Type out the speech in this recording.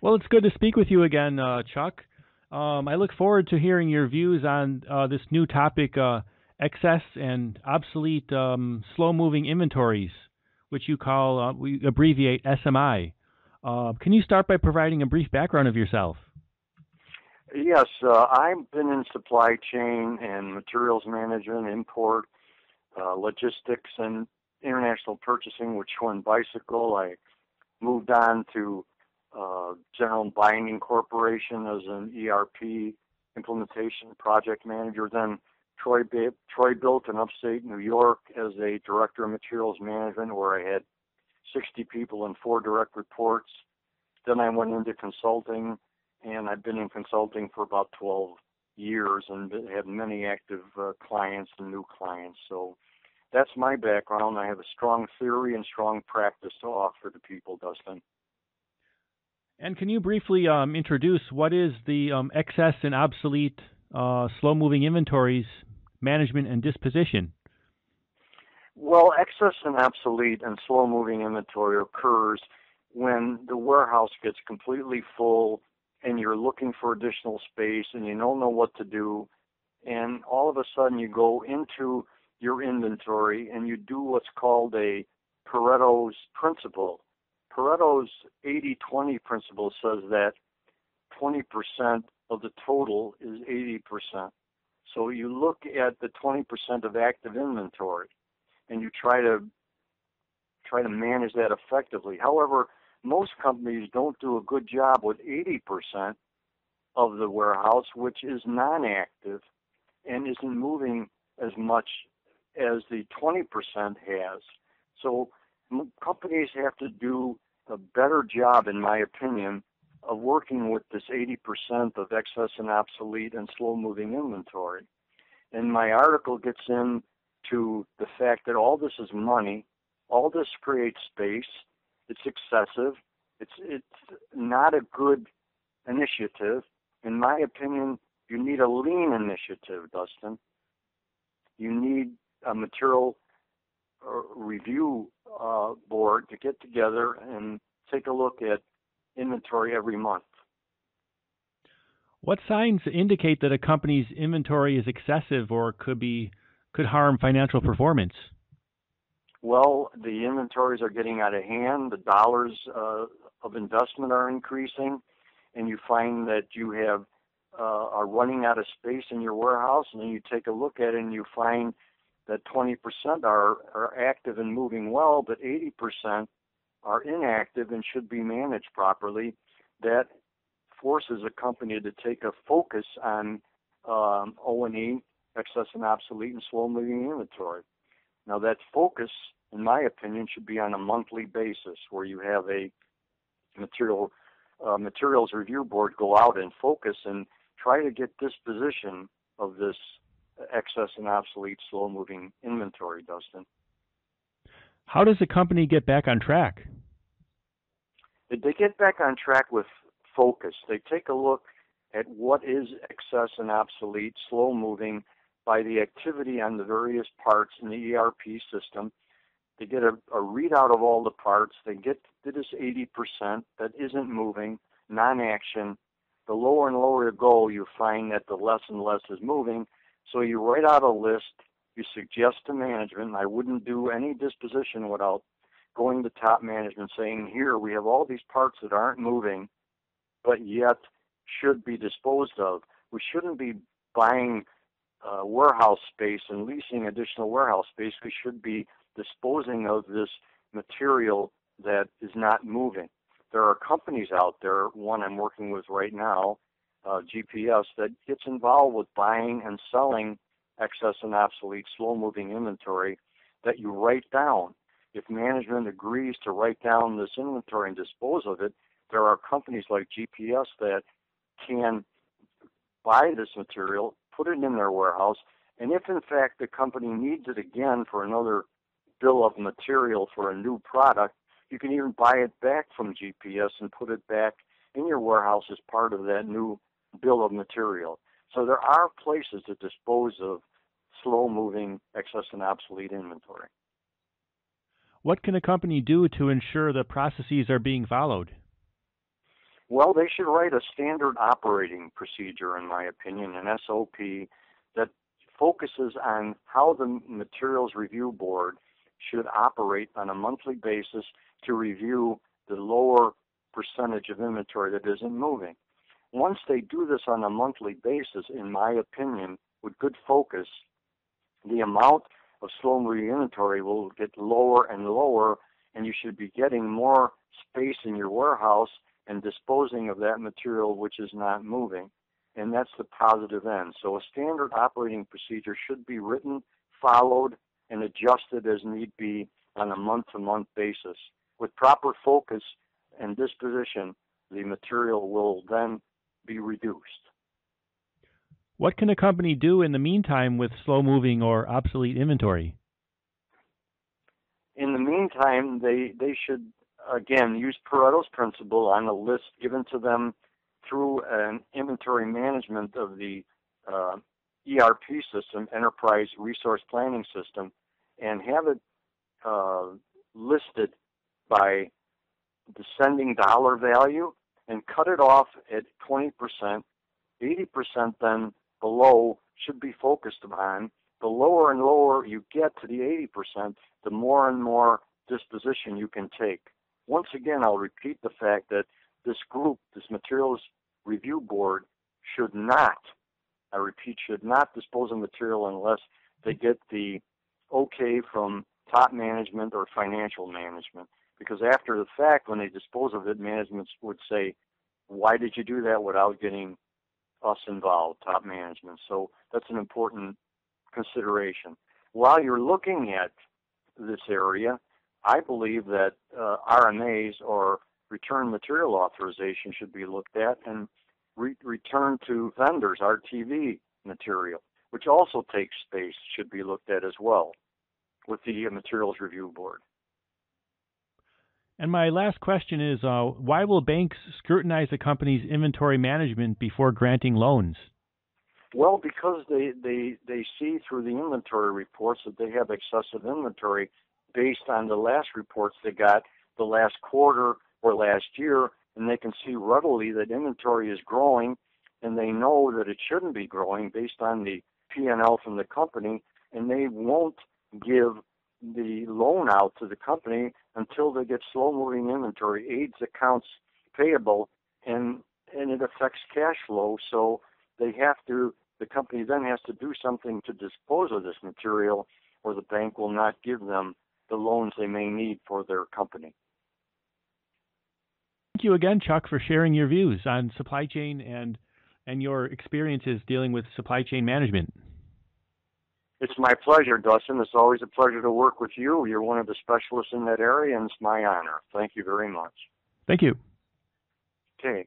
Well, it's good to speak with you again, Chuck. I look forward to hearing your views on this new topic, excess and obsolete slow-moving inventories, which we abbreviate SMI. Can you start by providing a brief background of yourself? Yes, I've been in supply chain and materials management, import, logistics, and international purchasing with Schwinn Bicycle. I moved on to General Binding Corporation as an ERP implementation project manager. Then Troy built in upstate New York as a director of materials management, where I had 60 people and 4 direct reports. Then I went into consulting, and I've been in consulting for about 12 years and had many active clients and new clients. So that's my background. I have a strong theory and strong practice to offer to people, Dustin. And can you briefly introduce what is the excess and obsolete slow-moving inventories management and disposition? Well, excess and obsolete and slow-moving inventory occurs when the warehouse gets completely full and you're looking for additional space and you don't know what to do, and all of a sudden you go into your inventory and you do what's called a Pareto's principle. Pareto's 80-20 principle says that 20% of the total is 80%. So you look at the 20% of active inventory and you try to manage that effectively. However, most companies don't do a good job with 80% of the warehouse, which is non-active and isn't moving as much as the 20% has. So companies have to do a better job, in my opinion, of working with this 80% of excess and obsolete and slow-moving inventory. And my article gets into the fact that all this is money, all this creates space, it's excessive, it's not a good initiative. In my opinion, you need a lean initiative, Dustin. You need a material review board to get together and take a look at inventory every month. What signs indicate that a company's inventory is excessive or could harm financial performance? Well, the inventories are getting out of hand. The dollars of investment are increasing, and you find that you are running out of space in your warehouse. And then you take a look at it, and you find that 20% are active and moving well, but 80% are inactive and should be managed properly. That forces a company to take a focus on O&E, excess and obsolete, and slow-moving inventory. Now, that focus, in my opinion, should be on a monthly basis, where you have a materials review board go out and focus and try to get disposition of this excess and obsolete, slow-moving inventory, Dustin. How does a company get back on track? They get back on track with focus. They take a look at what is excess and obsolete, slow-moving, by the activity on the various parts in the ERP system. They get a readout of all the parts. They get to this 80% that isn't moving, non-action. The lower and lower you go, you find that the less and less is moving. So you write out a list. You suggest to management. I wouldn't do any disposition without going to top management saying, here, we have all these parts that aren't moving, but yet should be disposed of. We shouldn't be buying warehouse space and leasing additional warehouse space. We should be disposing of this material that is not moving. There are companies out there, one I'm working with right now, GPS, that gets involved with buying and selling excess and obsolete, slow-moving inventory that you write down. If management agrees to write down this inventory and dispose of it, there are companies like GPS that can buy this material, put it in their warehouse, and if in fact the company needs it again for another bill of material for a new product, you can even buy it back from GPS and put it back in your warehouse as part of that new bill of material. So there are places to dispose of slow-moving excess and obsolete inventory. What can a company do to ensure the processes are being followed? Well, they should write a standard operating procedure, in my opinion, an SOP that focuses on how the Materials Review Board should operate on a monthly basis to review the lower percentage of inventory that isn't moving. Once they do this on a monthly basis, in my opinion, with good focus, the amount of slow-moving inventory will get lower and lower, and you should be getting more space in your warehouse and disposing of that material which is not moving. And that's the positive end. So a standard operating procedure should be written, followed, and adjusted as need be on a month-to-month basis. With proper focus and disposition, the material will then be reduced. What can a company do in the meantime with slow-moving or obsolete inventory? In the meantime, they should, again, use Pareto's principle on a list given to them through an inventory management of the ERP system, Enterprise Resource Planning System, and have it listed by descending dollar value and cut it off at 20%. 80% then below should be focused on. The lower and lower you get to the 80%, the more and more disposition you can take. Once again, I'll repeat the fact that this group, this Materials Review Board, should not, I repeat, should not dispose of material unless they get the okay from top management or financial management. Because after the fact, when they dispose of it, management would say, why did you do that without getting us involved, top management? So that's an important consideration. While you're looking at this area, I believe that RMAs, or return material authorization, should be looked at, and return to vendors, RTV material, which also takes space, should be looked at as well with the Materials Review Board. And my last question is, why will banks scrutinize a company's inventory management before granting loans? Well, because they see through the inventory reports that they have excessive inventory based on the last reports they got the last quarter or last year, and they can see readily that inventory is growing, and they know that it shouldn't be growing based on the P&L from the company, and they won't give the loan out to the company until they get slow-moving inventory, aids accounts payable, and it affects cash flow. So they have to, the company then has to do something to dispose of this material, or the bank will not give them the loans they may need for their company. Thank you again, Chuck, for sharing your views on supply chain and your experiences dealing with supply chain management. It's my pleasure, Dustin. It's always a pleasure to work with you. You're one of the specialists in that area, and it's my honor. Thank you very much. Thank you. Okay.